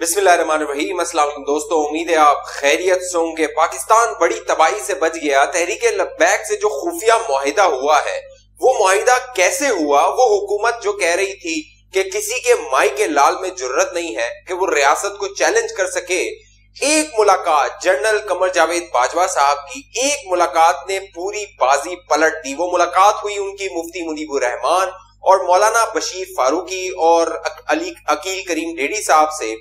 बिस्मिल्लाहिर्रहमानिर्रहीम। अस्सलाम वालेकुम दोस्तों, उम्मीद है आप खैरियत से होंगे। पाकिस्तान बड़ी तबाही से बच गया। तहरीक लब्बैक से जो खुफिया मुआहिदा हुआ है वो मुआहिदा कैसे हुआ? वो हुकूमत जो कह रही थी कि किसी के माई के लाल में जुर्रत नहीं है कि वो रियासत को चैलेंज कर सके। एक मुलाकात जनरल कमर जावेद बाजवा साहब की, एक मुलाकात ने पूरी बाजी पलट दी। वो मुलाकात हुई उनकी मुफ्ती मुनीब रहमान और मौलाना बशीर फारूकी और अकील करीम डेडी साहब से।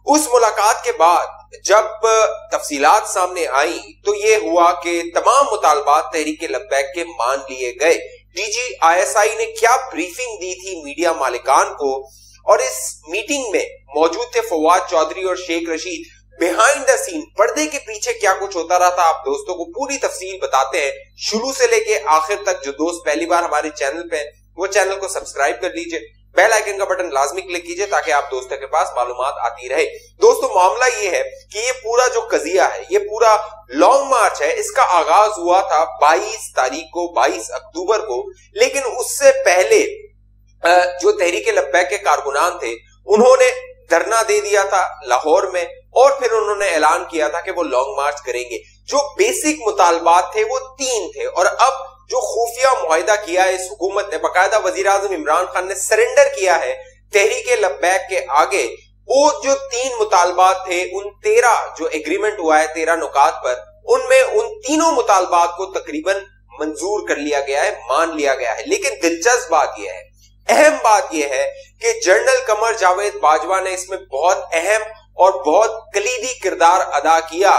उस मुलाकात के बाद जब तफसीलात सामने आई तो ये हुआ कि तमाम मुतालबात तहरीक लब्बैक के मान लिए गए। DG ISI ने क्या ब्रीफिंग दी थी मीडिया मालिकान को, और इस मीटिंग में मौजूद थे फवाद चौधरी और Sheikh Rashid. Behind the scene, पर्दे के पीछे क्या कुछ होता रहा था, आप दोस्तों को पूरी तफसील बताते हैं शुरू से लेके आखिर तक। जो दोस्त पहली बार हमारे चैनल पे वो चैनल को सब्सक्राइब कर लीजिए, बेल आइकन का बटन लाजमी क्लिक कीजिए ताकि आप दोस्तों के पास मालूमात आती रहे। दोस्तों, मामला ये है कि ये पूरा जो कजिया है, ये पूरा लॉन्ग मार्च है, इसका आगाज हुआ था 22 तारीख को, 22 अक्टूबर को। लेकिन उससे पहले जो तहरीक लब्बैक के कारकुनान थे उन्होंने धरना दे दिया था लाहौर में, और फिर उन्होंने ऐलान किया था कि वो लॉन्ग मार्च करेंगे। जो बेसिक मुतालबात थे वो 3 थे, और अब जो खुफिया मुआहिदा किया है इस हुकूमत ने, बाकायदा वजीर आजम इमरान खान ने सरेंडर किया है तहरीक लब्बैक के आगे। वो जो 3 मुतालबात थे, उन 13 जो एग्रीमेंट हुआ है 13 नुकात पर, उनमें उन तीनों मुतालबात को तकरीबन मंजूर कर लिया गया है, मान लिया गया है। लेकिन दिलचस्प बात यह है, अहम बात यह है कि जनरल कमर जावेद बाजवा ने इसमें बहुत अहम और बहुत कलीदी किरदार अदा किया।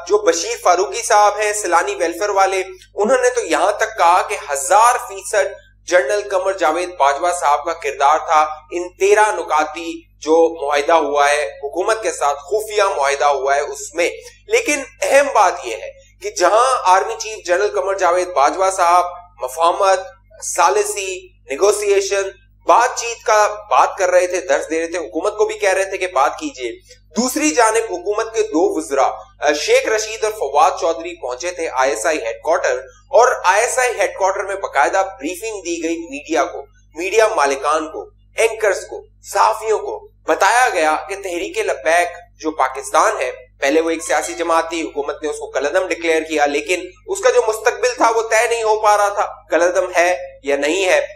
जो बशीर फारूकी साहब हैं सैलानी वेलफेयर वाले, उन्होंने तो यहां तक कहा कि 1000% जनरल कमर जावेद बाजवा साहब का किरदार था इन 13 नुकाती जो मुआहिदा हुआ है हुकूमत के साथ, खुफिया मुआहिदा हुआ है उसमें। लेकिन अहम बात यह है कि जहां army chief general Qamar Javed Bajwa साहब मफाहमत, सालिसी, नेगोशिएशन, बातचीत का बात कर रहे थे, दर्ज दे रहे थे, हुकूमत को भी कह रहे थे कि बात कीजिए, दूसरी जानिब हुकूमत के 2 वज़रा शेख रशीद और फवाद चौधरी पहुंचे थे ISI हेडक्वार्टर, और ISI हेडक्वार्टर में बाकायदा ब्रीफिंग दी गई मीडिया को, मीडिया मालिकान को, एंकर्स को, सहाफियों को। बताया गया कि तहरीक लब्बैक जो पाकिस्तान है, पहले वो एक सियासी जमात थी, हुकूमत ने उसको कलअदम डिक्लेयर किया, लेकिन उसका जो मुस्तकबिल था वो तय नहीं हो पा रहा था, कलअदम है या नहीं है।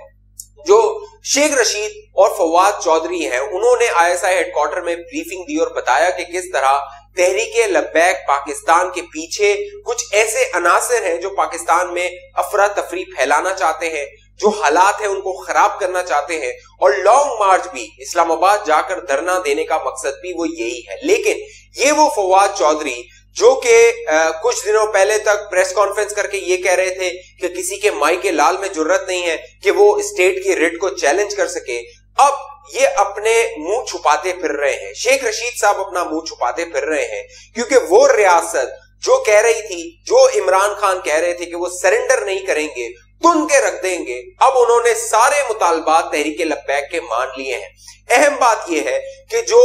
जो शेख रशीद और फवाद चौधरी हैं, उन्होंने ISI हेडक्वार्टर में ब्रीफिंग दी और बताया कि किस तरह तहरीक लब्बैक पाकिस्तान के पीछे कुछ ऐसे अनासर हैं जो पाकिस्तान में अफरा तफरी फैलाना चाहते हैं, जो हालात है उनको खराब करना चाहते हैं, और लॉन्ग मार्च भी इस्लामाबाद जाकर धरना देने का मकसद भी वो यही है। लेकिन ये वो फवाद चौधरी जो कि कुछ दिनों पहले तक प्रेस कॉन्फ्रेंस करके ये कह रहे थे कि किसी के माई के लाल में जुर्रत नहीं है कि वो स्टेट की रिट को चैलेंज कर सके, अब ये अपने मुंह छुपाते फिर रहे हैं। शेख रशीद साहब अपना मुंह छुपाते फिर रहे हैं, क्योंकि वो रियासत जो कह रही थी, जो इमरान खान कह रहे थे कि वो सरेंडर नहीं करेंगे, तुन के रख देंगे, अब उन्होंने सारे मुतालबात तहरीक लब्बैक के मान लिए हैं। अहम बात यह है कि जो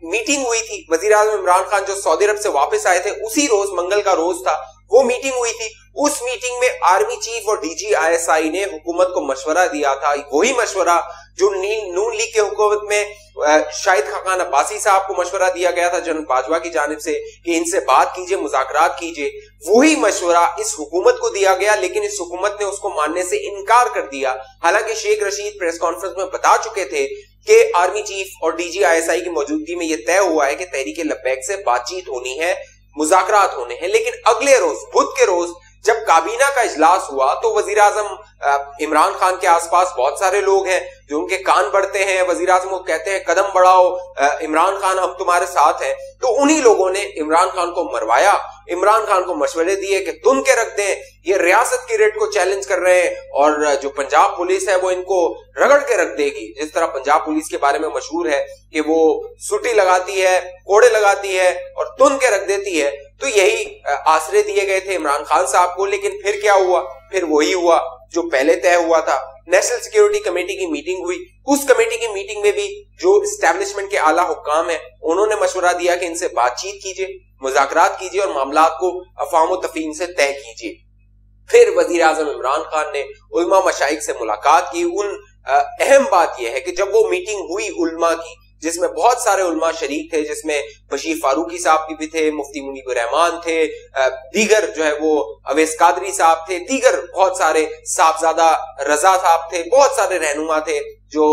मीटिंग हुई थी, वजीर आज़म इमरान खान जो सऊदी अरब से वापस आए थे, उसी रोज, मंगल का रोज था, वो मीटिंग हुई थी। उस मीटिंग में आर्मी चीफ और DG ISI ने हुकूमत को मशवरा दिया था, वही मशवरा जो नून लीग के हुकूमत में शाहिद खान अब्बासी साहब को मशवरा दिया गया था जनरल बाजवा की जानिब से कि इनसे बात कीजिए, मुज़ाकरात कीजिए, वही मशवरा इस हुकूमत को दिया गया। लेकिन इस हुकूमत ने उसको मानने से इनकार कर दिया। हालांकि शेख रशीद प्रेस कॉन्फ्रेंस में बता चुके थे कि आर्मी चीफ और DG ISI की मौजूदगी में यह तय हुआ है कि तहरीक लब्बैक से बातचीत होनी है, मुज़ाकरात होने हैं। लेकिन अगले रोज, बुध के रोज, जब काबीना का इजलास हुआ तो वजीर आजम इमरान खान के आसपास बहुत सारे लोग हैं जो उनके कान बढ़ते हैं। वजीर आजम को कहते हैं कदम बढ़ाओ इमरान खान, हम तुम्हारे साथ हैं। तो उन्हीं लोगों ने इमरान खान को मरवाया, इमरान खान को मशवरे दिए कि तुम के रख दें, ये रियासत की रेट को चैलेंज कर रहे हैं, और जो पंजाब पुलिस है वो इनको रगड़ के रख देगी। जिस तरह पंजाब पुलिस के बारे में मशहूर है कि वो सुटी लगाती है, कोड़े लगाती है और तुन के रख देती है, तो यही आसरे दिए गए थे इमरान खान साहब को। लेकिन फिर क्या हुआ? फिर वही हुआ जो पहले तय हुआ था। नेशनल सिक्योरिटी कमेटी की मीटिंग हुई, उस कमेटी की मीटिंग में भी जो एस्टेब्लिशमेंट के आला हुक्काम है उन्होंने मशवरा दिया कि इनसे बातचीत कीजिए, मुज़ाकरात कीजिए और मामलात को अफ़वाम व तफ़हीम से तय कीजिए। फिर वजीर आज़म इमरान खान ने उलमा मशाइख से मुलाकात की। अहम बात यह है कि जब वो मीटिंग हुई उलमा की, जिसमें बहुत सारे उलमा शरीक थे, जिसमें बशीर फारूकी साहब भी थे, मुफ्ती मुनीब रहमान थे, दीगर जो है वो अवैस कादरी साहब थे, दीगर बहुत सारे साहबजादा रजा साहब थे, बहुत सारे रहनुमा थे जो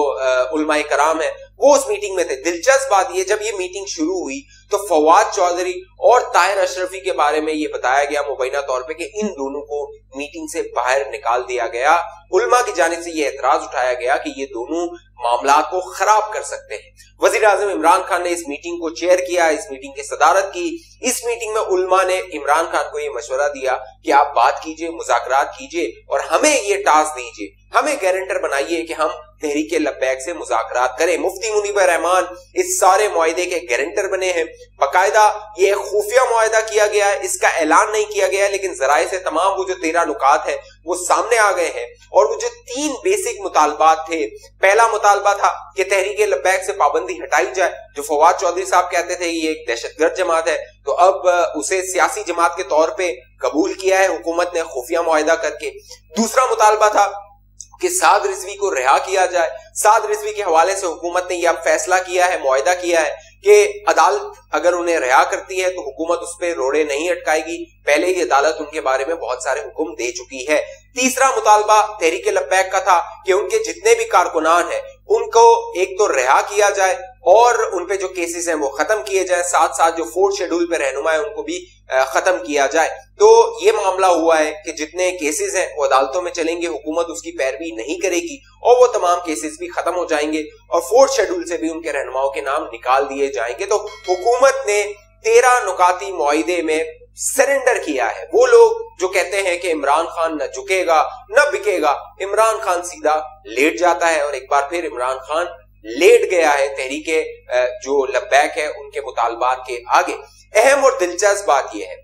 उलमाए कराम है, वो उस मीटिंग में थे। दिलचस्प बात ये, जब ये मीटिंग शुरू हुई तो फवाद चौधरी और ताहिर अशरफी के बारे में ये बताया गया मुबैना तौर पे कि इन दोनों को मीटिंग से बाहर निकाल दिया गया। उलमा की जानिब से ये एतराज उठाया गया कि ये दोनों मामला को खराब कर सकते हैं। वजीर आजम इमरान खान ने इस मीटिंग को चेयर किया, इस मीटिंग की सदारत की। इस मीटिंग में उलमा ने इमरान खान को ये मशवरा दिया कि आप बात कीजिए, मुज़ाकरात कीजिए और हमें ये टास्क दीजिए, हमें गारंटर बनाइए कि हम तहरीके लब्बैक से मुज़ाकरात करें। मुफ्ती मुनीब रहमान इस सारे मुआहदे के गारंटर बने हैं। बाकायदा ये खुफिया मुआहदा किया गया है, इसका ऐलान नहीं किया गया, लेकिन जराए से तमाम वो जो 13 नुकात है वो सामने आ गए हैं। और वो जो 3 बेसिक मुतालबात थे, पहला मुतालबा था कि तहरीके लब्बैक से पाबंदी हटाई जाए, जो फवाद चौधरी साहब कहते थे ये एक दहशतगर्द जमात है, तो अब उसे सियासी जमात के तौर पे कबूल किया है हुकूमत ने खुफिया मुआहदा करके। दूसरा मुतालबा था कि साद रिजवी को रिहा किया जाए। साद रिजवी के हवाले से हुकूमत ने यह फैसला किया है, मुआहदा किया है कि अदालत अगर उन्हें रिहा करती है तो हुकूमत उस पर रोड़े नहीं अटकाएगी। पहले ही अदालत उनके बारे में बहुत सारे हुक्म दे चुकी है। तीसरा मुतालबा तहरीके लब्बैक का था कि उनके जितने भी कारकुनान हैं उनको एक तो रिहा किया जाए और उनपे जो केसेस हैं वो खत्म किए जाए, साथ साथ जो 4th शेड्यूल पे रहनुमा है उनको भी खत्म किया जाए। तो ये मामला हुआ है कि जितने केसेस हैं वो अदालतों में चलेंगे, हुकूमत उसकी पैरवी नहीं करेगी और वो तमाम केसेस भी खत्म हो जाएंगे और 4th शेड्यूल से भी उनके रहनुमाओं के नाम निकाल दिए जाएंगे। तो हुकूमत ने 13 नुकाती मुआहदे में सरेंडर किया है। वो लोग जो कहते हैं कि इमरान खान न झुकेगा न बिकेगा, इमरान खान सीधा लेट जाता है और एक बार फिर इमरान खान लेट गया है तहरीके जो लब्बैक है उनके मुतालबात के आगे। अहम और दिलचस्प बात यह है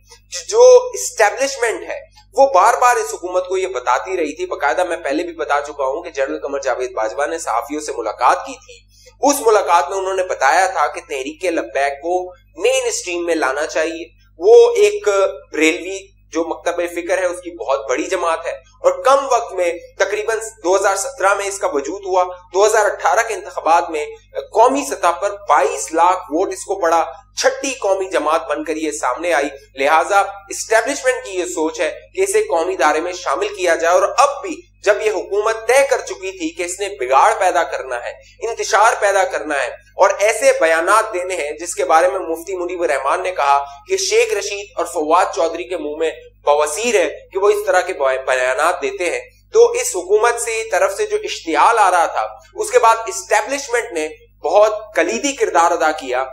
जो इस्टेब्लिशमेंट है वो बार बार इस हुकूमत को ये बताती रही थी। बाकायदा मैं पहले भी बता चुका हूं कि जनरल कमर जावेद बाजवा ने सहाफियों से मुलाकात की थी। उस मुलाकात में उन्होंने बताया था कि तहरीके लब्बैक को मेन स्ट्रीम में लाना चाहिए। वो एक बरेलवी जो मकतब फिक्र है उसकी बहुत बड़ी जमात है और कम वक्त में तकरीबन 2017 में इसका वजूद हुआ। 2018 के इंतखाबात में कौमी सतह पर 22 लाख वोट इसको पड़ा, 6ठी कौमी जमात बनकर ये सामने आई। लिहाजा इस्टेब्लिशमेंट की ये सोच है कि इसे कौमी दायरे में शामिल किया जाए और अब भी जब ये हुकूमत तय कर चुकी थी कि इसने बिगाड़ पैदा करना है, इंतशार पैदा करना है और ऐसे बयानात देने हैं जिसके बारे में मुफ्ती मुनीब रहमान ने कहा कि शेख रशीद और फवाद चौधरी के मुंह में बवासीर है कि वो इस तरह के बयानात देते हैं, तो इस हुकूमत से तरफ से जो इश्तियाल आ रहा था उसके बाद इस्टेब्लिशमेंट ने बहुत कलीदी किरदार अदा किया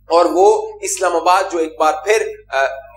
और वो इस्लामाबाद जो एक बार फिर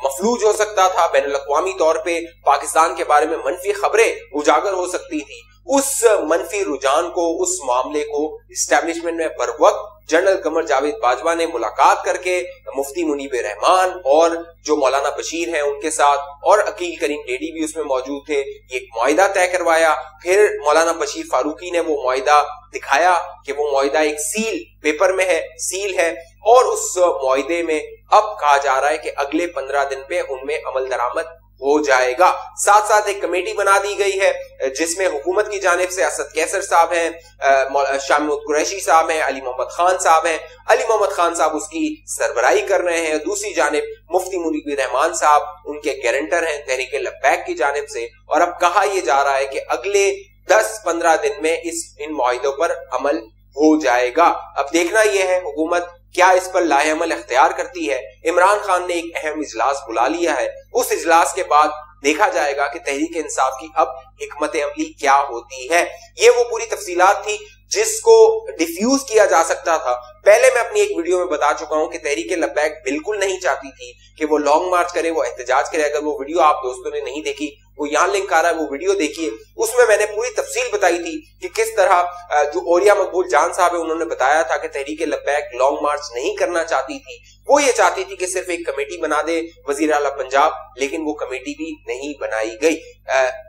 मफलूज हो सकता था, बैनुल अक़वामी तौर पे पाकिस्तान के बारे में मनफी खबरें उजागर हो सकती थी, उस मनफी रुझान को, उस मामले को इस्टेब्लिशमेंट में बर वक्त जनरल कमर जावेद बाजवा ने मुलाकात करके मुफ्ती मुनीब रहमान और जो मौलाना बशीर हैं उनके साथ और अकील करीम डेडी भी उसमें मौजूद थे, एक मुआहिदा तय करवाया। फिर मौलाना बशीर फारूकी ने वो मुआहिदा दिखाया कि वो मुआहिदा एक सील पेपर में है, सील है और उस मुआहिदे में अब कहा जा रहा है कि अगले 15 दिन पे उनमें अमल दरामद हो जाएगा। साथ साथ एक कमेटी बना दी गई है जिसमें हुकूमत की जानिब से असद कैसर साहब हैं, शामिद कुरैशी साहब हैं, अली मोहम्मद खान साहब हैं। अली मोहम्मद खान साहब उसकी सरबराही कर रहे हैं। दूसरी जानिब मुफ्ती मुनीब रहमान साहब उनके गारंटर हैं तहरीके लब्बैक की जानिब से। और अब कहा यह जा रहा है कि अगले 10-15 दिन में इन मुआहिदों पर अमल हो जाएगा। अब देखना यह है हुकूमत क्या इस पर लाहेअमल इख्तियार करती है। इमरान खान ने एक अहम इजलास बुला लिया है, उस इजलास के बाद देखा जाएगा कि तहरीक इंसाफ की अब हिकमत अमली क्या होती है। ये वो पूरी तफसीलात थी जिसको डिफ्यूज किया जा सकता था। पहले मैं अपनी एक वीडियो में बता चुका हूं कि तहरीक लब्बैक बिल्कुल नहीं चाहती थी कि वो लॉन्ग मार्च करे, वो एहतजाज करे। अगर वो वीडियो आप दोस्तों ने नहीं देखी, वो यहाँ लिंक आ रहा है, वो वीडियो देखिए। उसमें मैंने पूरी तफसील बताई थी कि किस तरह जो ओरिया मकबूल जान साहब है उन्होंने बताया था कि तहरीक लब्बैक लॉन्ग मार्च नहीं करना चाहती थी। वो ये चाहती थी कि सिर्फ एक कमेटी बना दे वजीर आला पंजाब, लेकिन वो कमेटी भी नहीं बनाई गई।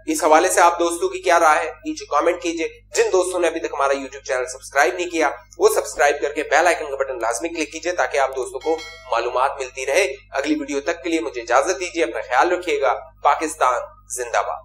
इस हवाले से आप दोस्तों की क्या राय है नीचे कमेंट कीजिए। जिन दोस्तों ने अभी तक हमारा यूट्यूब चैनल सब्सक्राइब नहीं किया वो सब्सक्राइब करके बेल आइकन का बटन लाजमी क्लिक कीजिए ताकि आप दोस्तों को मालूमात मिलती रहे। अगली वीडियो तक के लिए मुझे इजाजत दीजिए, अपना ख्याल रखिएगा। पाकिस्तान जिंदाबाद।